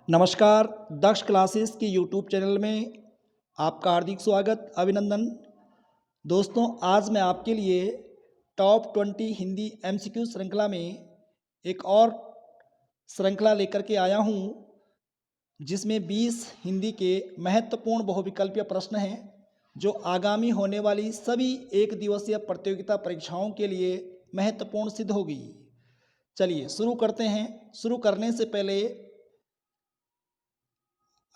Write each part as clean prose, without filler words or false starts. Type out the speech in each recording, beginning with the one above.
नमस्कार। दक्ष क्लासेस की YouTube channel में आपका हार्दिक स्वागत, अभिनंदन। दोस्तों, आज मैं आपके लिए टॉप 20 हिंदी एमसीक्यू श्रृंखला में एक और श्रृंखला लेकर के आया हूं, जिसमें 20 हिंदी के महत्वपूर्ण बहुविकल्पीय प्रश्न हैं, जो आगामी होने वाली सभी एक दिवसीय प्रतियोगिता परीक्षाओं के लिए महत्वपूर्ण सिद्ध होगी। चलिए शुरू करते हैं। शुरू करने से पहले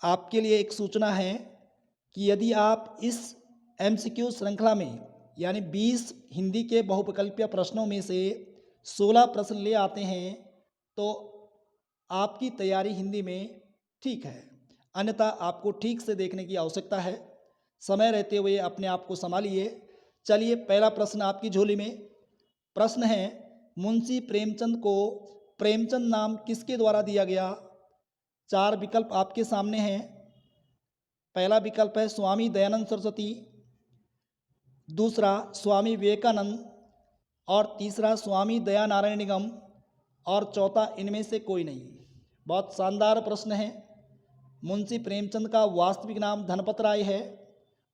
आपके लिए एक सूचना है कि यदि आप इस एमसीक्यू श्रृंखला में यानी 20 हिंदी के बहुविकल्पीय प्रश्नों में से 16 प्रश्न ले आते हैं तो आपकी तैयारी हिंदी में ठीक है, अन्यथा आपको ठीक से देखने की आवश्यकता है। समय रहते हुए अपने आप को संभालिए। चलिए, पहला प्रश्न आपकी झोली में। प्रश्न है, मुंशी प्रेमचंद को प्रेमचंद नाम किसके द्वारा दिया गया? 4 विकल्प आपके सामने हैं। पहला विकल्प है स्वामी दयानंद सरस्वती, दूसरा स्वामी विवेकानंद, और तीसरा स्वामी दयानारायण निगम, और चौथा इनमें से कोई नहीं। बहुत शानदार प्रश्न है। मुंशी प्रेमचंद का वास्तविक नाम धनपत राय है,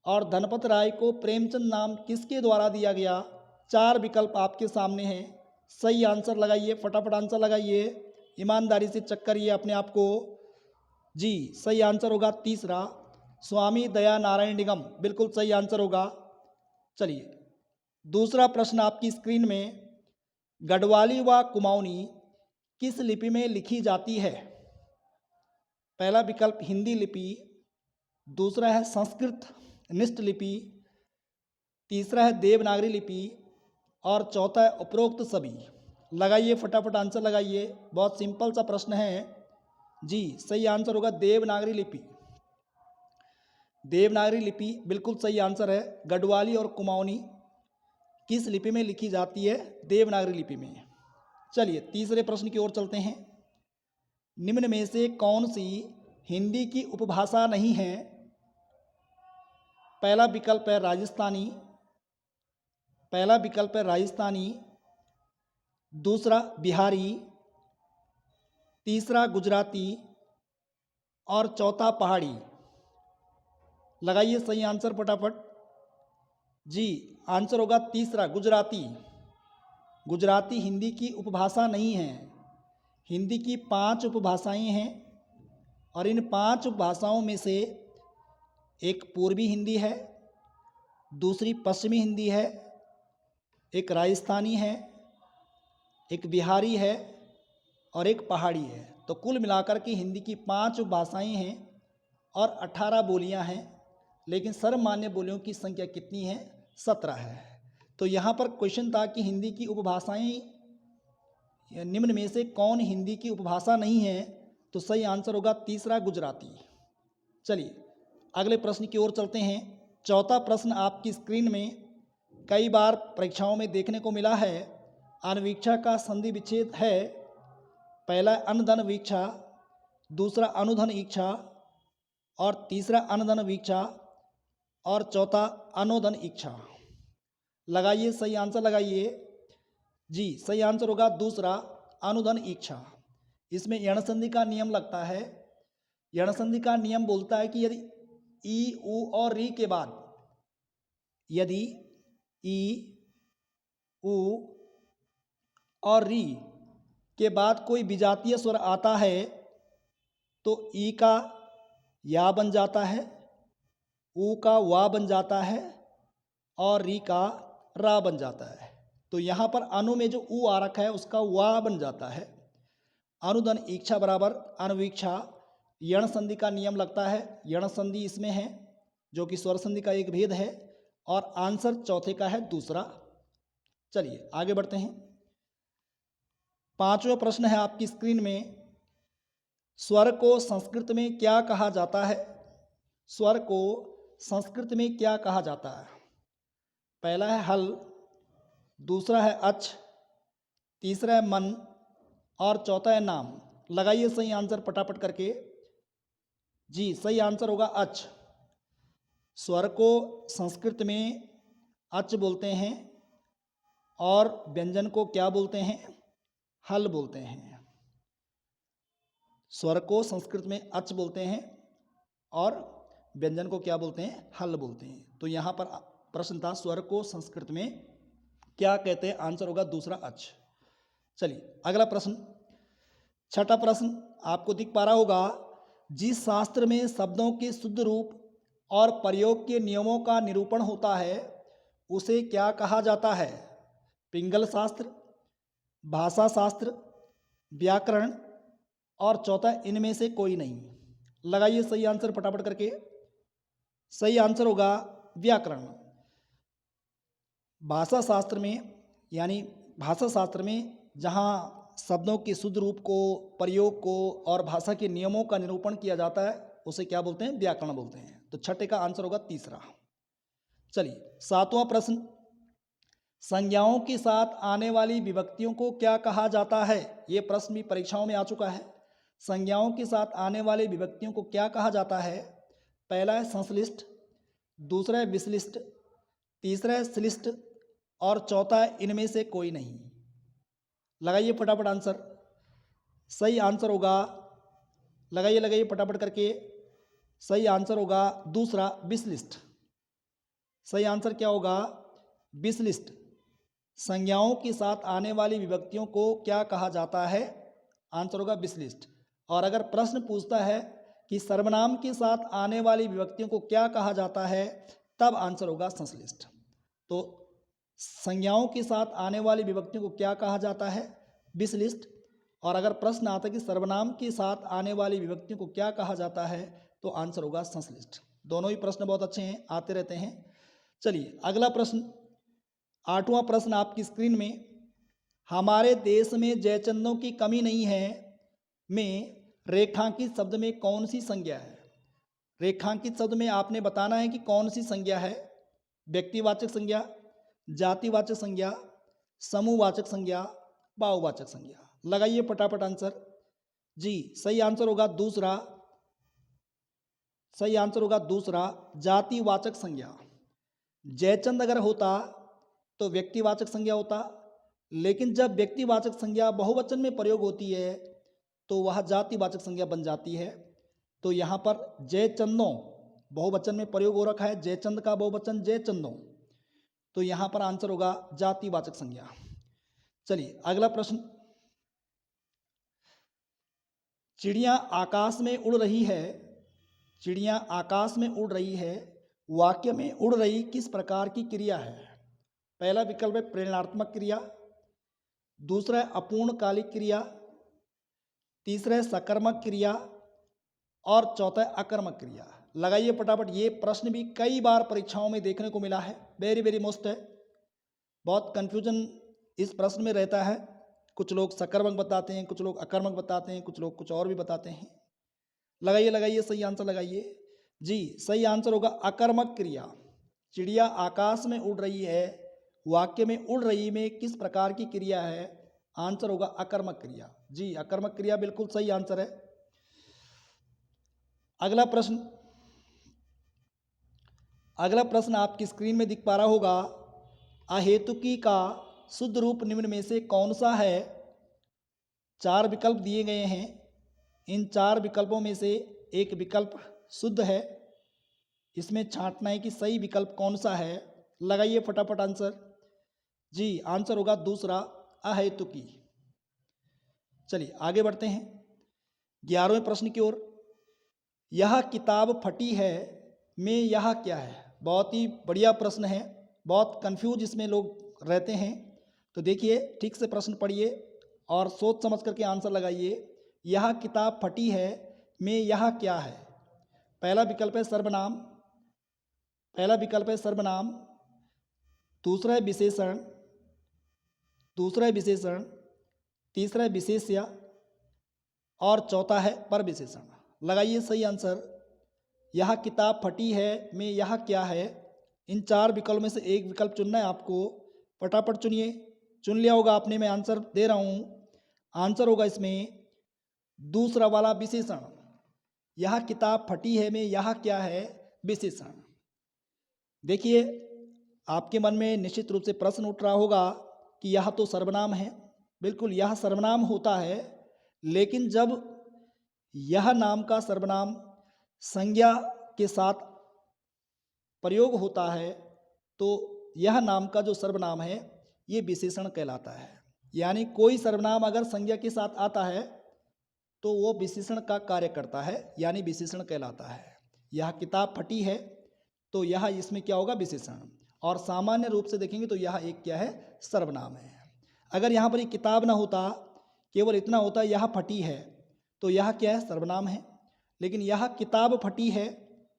और धनपत राय को प्रेमचंद नाम किसके द्वारा दिया गया? 4 विकल्प आपके सामने हैं। सही आंसर लगाइए, फटाफट आंसर लगाइए, ईमानदारी से चेक करिए अपने आप को। जी, सही आंसर होगा तीसरा, स्वामी दयानारायण निगम, बिल्कुल सही आंसर होगा। चलिए, दूसरा प्रश्न आपकी स्क्रीन में। गढ़वाली व कुमाऊनी किस लिपि में लिखी जाती है? पहला विकल्प हिंदी लिपि, दूसरा है संस्कृत निष्ठ लिपि, तीसरा है देवनागरी लिपि, और चौथा है उपरोक्त सभी। लगाइए, फटाफट आंसर लगाइए। बहुत सिंपल सा प्रश्न है। जी, सही आंसर होगा देवनागरी लिपि। देवनागरी लिपि बिल्कुल सही आंसर है। गढ़वाली और कुमाऊनी किस लिपि में लिखी जाती है? देवनागरी लिपि में। चलिए, तीसरे प्रश्न की ओर चलते हैं। निम्न में से कौन सी हिंदी की उपभाषा नहीं है? पहला विकल्प है राजस्थानी, दूसरा बिहारी, तीसरा गुजराती, और चौथा पहाड़ी। लगाइए सही आंसर फटाफट। जी, आंसर होगा तीसरा, गुजराती। गुजराती हिंदी की उपभाषा नहीं है। हिंदी की 5 उपभाषाएं हैं, और इन 5 उपभाषाओं में से एक पूर्वी हिंदी है, दूसरी पश्चिमी हिंदी है, एक राजस्थानी है, एक बिहारी है, और एक पहाड़ी है। तो कुल मिलाकर के हिंदी की 5 उपभाषाएं हैं और 18 बोलियां हैं, लेकिन सर्वमान्य बोलियों की संख्या कितनी है? 17 है। तो यहाँ पर क्वेश्चन था कि हिंदी की उपभाषाएं निम्न में से कौन हिंदी की उपभाषा नहीं है? तो सही आंसर होगा तीसरा, गुजराती। चलिए, अगले प्रश्न की ओर चलते हैं। चौथा प्रश्न आपकी स्क्रीन में। कई बार परीक्षाओं में देखने को मिला है। अनवीक्षा का संधि विच्छेद है। पहला अनधन वीक्षा, दूसरा अनुधन इच्छा, और तीसरा अनधन वीक्षा, और चौथा अनोधन इच्छा। लगाइए सही आंसर लगाइए। जी, सही आंसर होगा दूसरा, अनुधन इच्छा। इसमें यण संधि का नियम लगता है। यण संधि का नियम बोलता है कि यदि ई, उ और री के बाद, यदि ई, उ और री के बाद कोई विजातीय स्वर आता है तो ई का या बन जाता है, उ का वा बन जाता है, और री का रा बन जाता है। तो यहाँ पर अनु में जो उ आ रखा है उसका वा बन जाता है। अनुधन इच्छा बराबर अनवीक्षा। यण संधि का नियम लगता है। यण संधि इसमें है, जो कि स्वर संधि का एक भेद है, और आंसर चौथे का है दूसरा। चलिए आगे बढ़ते हैं। पांचवा प्रश्न है आपकी स्क्रीन में। स्वर को संस्कृत में क्या कहा जाता है? स्वर को संस्कृत में क्या कहा जाता है? पहला है हल, दूसरा है अच, तीसरा है मन, और चौथा है नाम। लगाइए सही आंसर फटाफट करके। जी, सही आंसर होगा अच। स्वर को संस्कृत में अच बोलते हैं, और व्यंजन को क्या बोलते हैं? हल बोलते हैं। स्वर को संस्कृत में अच बोलते हैं और व्यंजन को क्या बोलते हैं, हल बोलते हैं। तो यहाँ पर प्रश्न था स्वर को संस्कृत में क्या कहते हैं, आंसर होगा दूसरा अच। चलिए अगला प्रश्न, छठा प्रश्न आपको दिख पा रहा होगा, जिस शास्त्र में शब्दों के शुद्ध रूप और प्रयोग के नियमों का निरूपण होता है उसे क्या कहा जाता है? पिंगल शास्त्र, भाषा शास्त्र, व्याकरण और चौथा इनमें से कोई नहीं। लगाइए सही आंसर फटाफट करके। सही आंसर होगा व्याकरण। भाषा शास्त्र में, यानी भाषा शास्त्र में जहाँ शब्दों के शुद्ध रूप को, प्रयोग को और भाषा के नियमों का निरूपण किया जाता है उसे क्या बोलते हैं, व्याकरण बोलते हैं। तो छठे का आंसर होगा तीसरा। चलिए सातवां प्रश्न, संज्ञाओं के साथ आने वाली विभक्तियों को क्या कहा जाता है? ये प्रश्न भी परीक्षाओं में आ चुका है। संज्ञाओं के साथ आने वाले विभक्तियों को क्या कहा जाता है? पहला है संश्लिष्ट, दूसरा है विश्लिष्ट, तीसरा है श्लिष्ट और चौथा है इनमें से कोई नहीं। लगाइए फटाफट आंसर। सही आंसर होगा, लगाइए फटाफट करके, सही आंसर होगा दूसरा विश्लिष्ट। सही आंसर क्या होगा? विश्लिष्ट। संज्ञाओं के साथ आने वाली विभक्तियों को क्या कहा जाता है? आंसर होगा विश्लिष्ट। और अगर प्रश्न पूछता है कि सर्वनाम के साथ आने वाली विभक्तियों को क्या कहा जाता है, तब आंसर होगा संश्लिष्ट। तो संज्ञाओं के साथ आने वाली विभक्तियों को क्या कहा जाता है? विश्लिष्ट। और अगर प्रश्न आता है कि सर्वनाम के साथ आने वाली विभक्तियों को क्या कहा जाता है, तो आंसर होगा संश्लिष्ट। दोनों ही प्रश्न बहुत अच्छे हैं, आते रहते हैं। चलिए अगला प्रश्न, आठवां प्रश्न आपकी स्क्रीन में, हमारे देश में जयचंदों की कमी नहीं है में रेखांकित शब्द में कौन सी संज्ञा है? रेखांकित शब्द में आपने बताना है कि कौन सी संज्ञा है। व्यक्तिवाचक संज्ञा, जातिवाचक संज्ञा, समूहवाचक संज्ञा, भाववाचक संज्ञा। लगाइए फटाफट आंसर। जी सही आंसर होगा दूसरा। सही आंसर होगा दूसरा, जातिवाचक संज्ञा। जयचंद अगर होता तो व्यक्तिवाचक संज्ञा होता, लेकिन जब व्यक्तिवाचक संज्ञा बहुवचन में प्रयोग होती है तो वह जातिवाचक संज्ञा बन जाती है। तो यहाँ पर जयचंदों बहुवचन में प्रयोग हो रखा है, जयचंद का बहुवचन जयचंदों, तो यहाँ पर आंसर होगा जातिवाचक संज्ञा। चलिए अगला प्रश्न, चिड़िया आकाश में उड़ रही है, चिड़िया आकाश में उड़ रही है, वाक्य में उड़ रही किस प्रकार की क्रिया है? पहला विकल्प है प्रेरणात्मक क्रिया, दूसरा है अपूर्णकालिक क्रिया, तीसरा है सकर्मक क्रिया और चौथा है अकर्मक क्रिया। लगाइए फटाफट। ये प्रश्न भी कई बार परीक्षाओं में देखने को मिला है, वेरी वेरी मोस्ट है। बहुत कन्फ्यूजन इस प्रश्न में रहता है, कुछ लोग सकर्मक बताते हैं, कुछ लोग अकर्मक बताते हैं, कुछ लोग कुछ और भी बताते हैं। लगाइए सही आंसर लगाइए। जी सही आंसर होगा अकर्मक क्रिया। चिड़िया आकाश में उड़ रही है, वाक्य में उड़ रही में किस प्रकार की क्रिया है? आंसर होगा अकर्मक क्रिया। जी अकर्मक क्रिया बिल्कुल सही आंसर है। अगला प्रश्न आपकी स्क्रीन में दिख पा रहा होगा, अहेतुकी का शुद्ध रूप निम्न में से कौन सा है? 4 विकल्प दिए गए हैं, इन 4 विकल्पों में से एक विकल्प शुद्ध है, इसमें छांटना है कि सही विकल्प कौन सा है। लगाइए फटाफट आंसर। जी आंसर होगा दूसरा अहेतुकी। चलिए आगे बढ़ते हैं 11वें प्रश्न की ओर। यह किताब फटी है में यह क्या है? बहुत ही बढ़िया प्रश्न है, बहुत कंफ्यूज इसमें लोग रहते हैं। तो देखिए ठीक से प्रश्न पढ़िए और सोच समझ करके आंसर लगाइए। यह किताब फटी है में यह क्या है? पहला विकल्प है सर्वनाम, दूसरा है विशेषण, तीसरा है विशेष्य और चौथा है परविशेषण। लगाइए सही आंसर। यह किताब फटी है में यह क्या है? इन 4 विकल्प में से एक विकल्प चुनना है आपको, फटाफट चुनिए। चुन लिया होगा आपने, मैं आंसर दे रहा हूँ। आंसर होगा इसमें दूसरा वाला विशेषण। यह किताब फटी है में यह क्या है? विशेषण। देखिए आपके मन में निश्चित रूप से प्रश्न उठ रहा होगा कि यह तो सर्वनाम है। बिल्कुल यह सर्वनाम होता है, लेकिन जब यह नाम का सर्वनाम संज्ञा के साथ प्रयोग होता है तो यह नाम का जो सर्वनाम है ये विशेषण कहलाता है। यानी कोई सर्वनाम अगर संज्ञा के साथ आता है तो वो विशेषण का कार्य करता है, यानी विशेषण कहलाता है। यह किताब फटी है तो यह इसमें क्या होगा, विशेषण। और सामान्य रूप से देखेंगे तो यह एक क्या है, सर्वनाम है। अगर यहाँ पर ये किताब ना होता, केवल इतना होता यह फटी है, तो यह क्या है, सर्वनाम है। लेकिन यह किताब फटी है,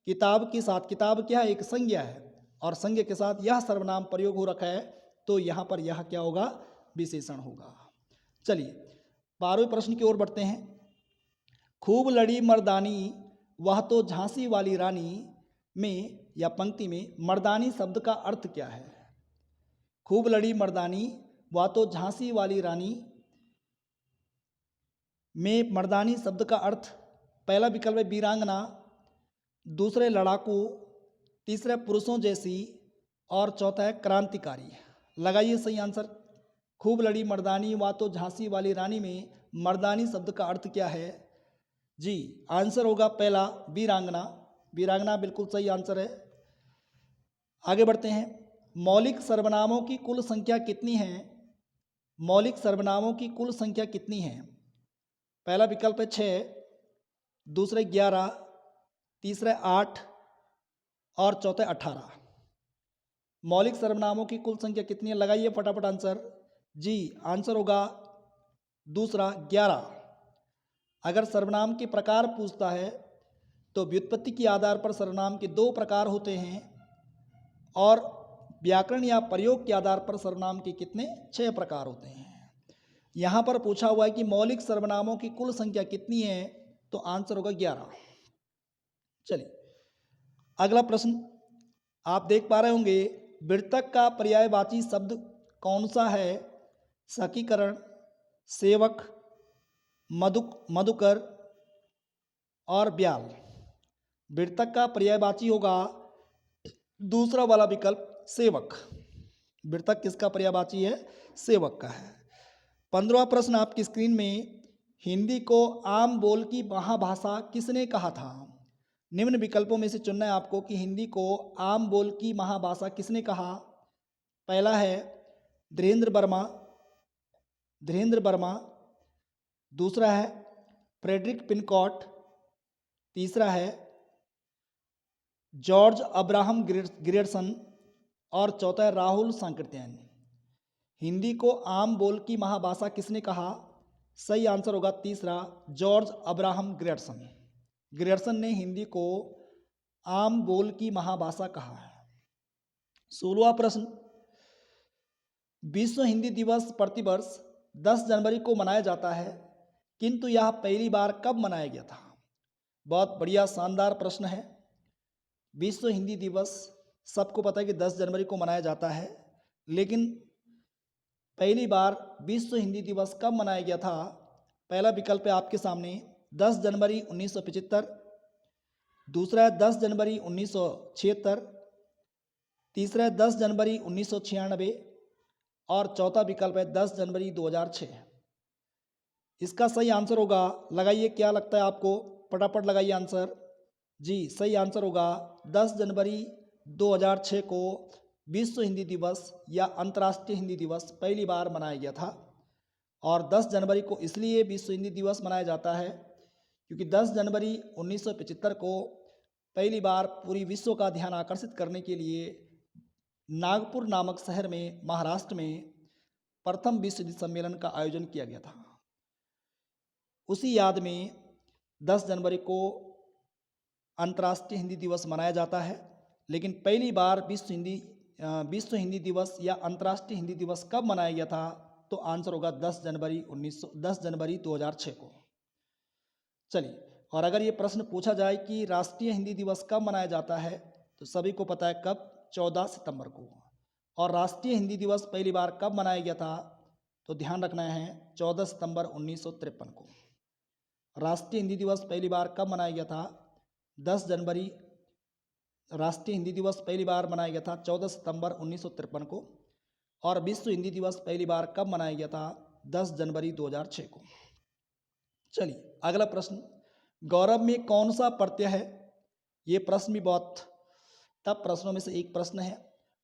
किताब के साथ, किताब क्या है, एक संज्ञा है, और संज्ञा के साथ यह सर्वनाम प्रयोग हो रखा है तो यहाँ पर यह क्या होगा, विशेषण होगा। चलिए 12वें प्रश्न की ओर बढ़ते हैं। खूब लड़ी मर्दानी वह तो झांसी वाली रानी में या पंक्ति में मर्दानी शब्द का अर्थ क्या है। खूब लड़ी मर्दानी वह तो झांसी वाली रानी में मर्दानी शब्द का अर्थ, पहला विकल्प है वीरांगना, दूसरे लड़ाकू, तीसरे पुरुषों जैसी, और चौथा है क्रांतिकारी। लगाइए सही आंसर। खूब लड़ी मर्दानी वह तो झांसी वाली रानी में मर्दानी शब्द का अर्थ क्या है जी। आंसर होगा पहला वीरांगना। वीरांगना बिल्कुल सही आंसर है। आगे बढ़ते हैं। मौलिक सर्वनामों की कुल संख्या कितनी है। मौलिक सर्वनामों की कुल संख्या कितनी है। पहला विकल्प है 6, दूसरे 11, तीसरे 8 और चौथे 18। मौलिक सर्वनामों की कुल संख्या कितनी है, लगाइए फटाफट आंसर जी। आंसर होगा दूसरा 11। अगर सर्वनाम के प्रकार पूछता है तो व्युत्पत्ति के आधार पर सर्वनाम के 2 प्रकार होते हैं, और व्याकरण या प्रयोग के आधार पर सर्वनाम के कितने, 6 प्रकार होते हैं। यहाँ पर पूछा हुआ है कि मौलिक सर्वनामों की कुल संख्या कितनी है, तो आंसर होगा 11। चलिए अगला प्रश्न आप देख पा रहे होंगे, विर्तक का पर्यायवाची शब्द कौन सा है। सखीकरण, सेवक, मधुकर और ब्याल। विर्तक का पर्यायवाची होगा दूसरा वाला विकल्प, सेवक। विर्तक किसका पर्यायवाची है, सेवक का है। 15वां प्रश्न आपकी स्क्रीन में, हिंदी को आम बोल की महाभाषा किसने कहा था। निम्न विकल्पों में से चुनना है आपको कि हिंदी को आम बोल की महाभाषा किसने कहा। पहला है धीरेन्द्र वर्मा, दूसरा है फ्रेडरिक पिनकॉट, तीसरा है जॉर्ज अब्राहम ग्रियर्सन, और चौथा है राहुल सांकृत्यायन। हिंदी को आम बोल की महाभाषा किसने कहा। सही आंसर होगा तीसरा, जॉर्ज अब्राहम ग्रियर्सन। ग्रियर्सन ने हिंदी को आम बोल की महाभाषा कहा है। 16वां प्रश्न, विश्व हिंदी दिवस प्रतिवर्ष 10 जनवरी को मनाया जाता है, किंतु यह पहली बार कब मनाया गया था। बहुत बढ़िया शानदार प्रश्न है। विश्व हिंदी दिवस सबको पता है कि 10 जनवरी को मनाया जाता है, लेकिन पहली बार विश्व हिंदी दिवस कब मनाया गया था। पहला विकल्प है आपके सामने 10 जनवरी 1975, दूसरा है 10 जनवरी 1976, तीसरा है 10 जनवरी 1996 और चौथा विकल्प है 10 जनवरी 2006। इसका सही आंसर होगा, लगाइए क्या लगता है आपको, फटाफट लगाइए आंसर जी। सही आंसर होगा 10 जनवरी 2006 को विश्व हिंदी दिवस या अंतर्राष्ट्रीय हिंदी दिवस पहली बार मनाया गया था। और 10 जनवरी को इसलिए विश्व हिंदी दिवस मनाया जाता है क्योंकि 10 जनवरी 1975 को पहली बार पूरी विश्व का ध्यान आकर्षित करने के लिए नागपुर नामक शहर में महाराष्ट्र में प्रथम विश्व हिंदी सम्मेलन का आयोजन किया गया था। उसी याद में 10 जनवरी को अंतर्राष्ट्रीय हिंदी दिवस मनाया जाता है। लेकिन पहली बार विश्व हिंदी दिवस या अंतर्राष्ट्रीय हिंदी दिवस कब मनाया गया था, तो आंसर होगा 10 जनवरी 2006 को। चलिए, और अगर ये प्रश्न पूछा जाए कि राष्ट्रीय हिंदी दिवस कब मनाया जाता है, तो सभी को पता है कब, 14 सितंबर को। और राष्ट्रीय हिंदी दिवस पहली बार कब मनाया गया था, तो ध्यान रखना है 14 सितंबर 1953 को। राष्ट्रीय हिंदी दिवस पहली बार कब मनाया गया था, 10 जनवरी। राष्ट्रीय हिंदी दिवस पहली बार मनाया गया था 14 सितंबर 1953 को, और विश्व हिंदी दिवस पहली बार कब मनाया गया था, 10 जनवरी 2006 को। चलिए अगला प्रश्न, गौरव में कौन सा प्रत्यय है? ये प्रश्न भी बहुत टफ प्रश्नों में से एक प्रश्न है।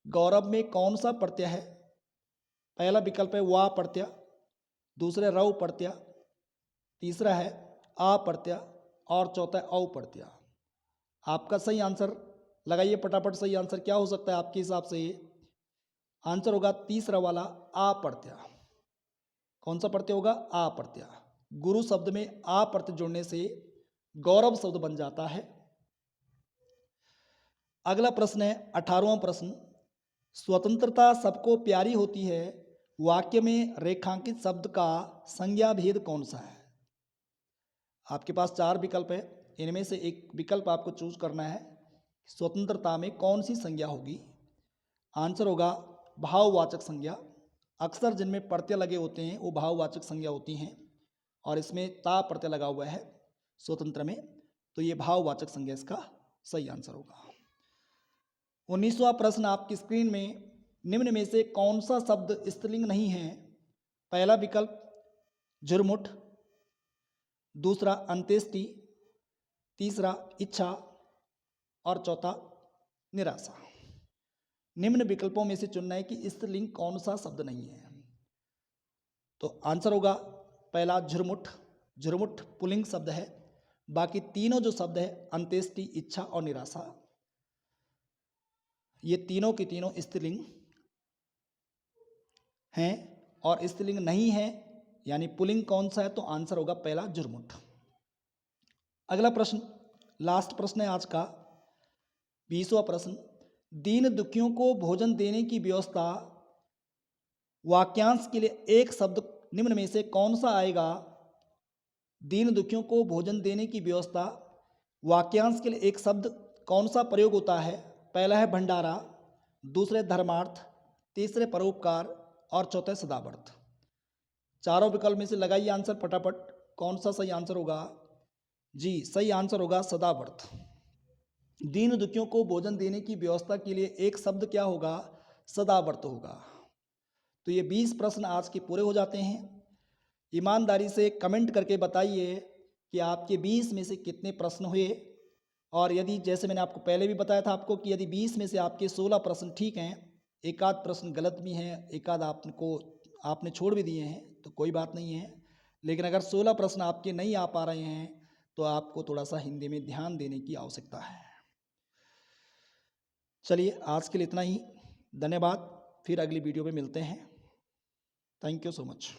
गौरव में कौन सा प्रत्यय है? पहला विकल्प है वा प्रत्यय, दूसरा रव प्रत्यय, तीसरा है आ प्रत्यय और चौथा है औ प्रत्यय। आपका सही आंसर लगाइए फटाफट। सही आंसर क्या हो सकता है आपके हिसाब से? ये आंसर होगा तीसरा वाला आ प्रत्यय। कौन सा प्रत्यय होगा? आ प्रत्यय। गुरु शब्द में आ प्रत्यय जोड़ने से गौरव शब्द बन जाता है। अगला प्रश्न है 18वां प्रश्न। स्वतंत्रता सबको प्यारी होती है, वाक्य में रेखांकित शब्द का संज्ञा भेद कौन सा है? आपके पास 4 विकल्प है, इनमें से एक विकल्प आपको चूज करना है। स्वतंत्रता में कौन सी संज्ञा होगी? आंसर होगा भाववाचक संज्ञा। अक्सर जिनमें प्रत्यय लगे होते हैं वो भाववाचक संज्ञा होती हैं, और इसमें ता प्रत्यय लगा हुआ है स्वतंत्र में, तो ये भाववाचक संज्ञा इसका सही आंसर होगा। 19वां प्रश्न आपकी स्क्रीन में, निम्न में से कौन सा शब्द स्त्रीलिंग नहीं है? पहला विकल्प झुरमुट, दूसरा अंत्येष्टि, तीसरा इच्छा और चौथा निराशा। निम्न विकल्पों में से चुनना है कि स्त्रीलिंग कौन सा शब्द नहीं है। तो आंसर होगा पहला झुरमुट। झुरमुट पुल्लिंग शब्द है। बाकी तीनों जो शब्द है अंत्येष्टि, इच्छा और निराशा, ये तीनों की तीनों स्त्रीलिंग हैं। और स्त्रीलिंग नहीं है यानी पुल्लिंग कौन सा है? तो आंसर होगा पहला झुरमुट। अगला प्रश्न, लास्ट प्रश्न है आज का 20वां प्रश्न। दीन दुखियों को भोजन देने की व्यवस्था, वाक्यांश के लिए एक शब्द निम्न में से कौन सा आएगा? दीन दुखियों को भोजन देने की व्यवस्था, वाक्यांश के लिए एक शब्द कौन सा प्रयोग होता है? पहला है भंडारा, दूसरे धर्मार्थ, तीसरे परोपकार और चौथे सदाव्रत। चारों विकल्प में से लगाइए आंसर फटाफट, कौन सा सही आंसर होगा? जी सही आंसर होगा सदाव्रत। दीन दुखियों को भोजन देने की व्यवस्था के लिए एक शब्द क्या होगा? सदाव्रत होगा। तो ये 20 प्रश्न आज के पूरे हो जाते हैं। ईमानदारी से कमेंट करके बताइए कि आपके 20 में से कितने प्रश्न हुए। और यदि जैसे मैंने आपको पहले भी बताया था आपको कि यदि 20 में से आपके 16 प्रश्न ठीक हैं, एक आध प्रश्न गलत भी हैं, एक आध आपने छोड़ भी दिए हैं, तो कोई बात नहीं है। लेकिन अगर 16 प्रश्न आपके नहीं आ पा रहे हैं तो आपको थोड़ा सा हिंदी में ध्यान देने की आवश्यकता है। चलिए आज के लिए इतना ही। धन्यवाद। फिर अगली वीडियो में मिलते हैं। Thank you so much.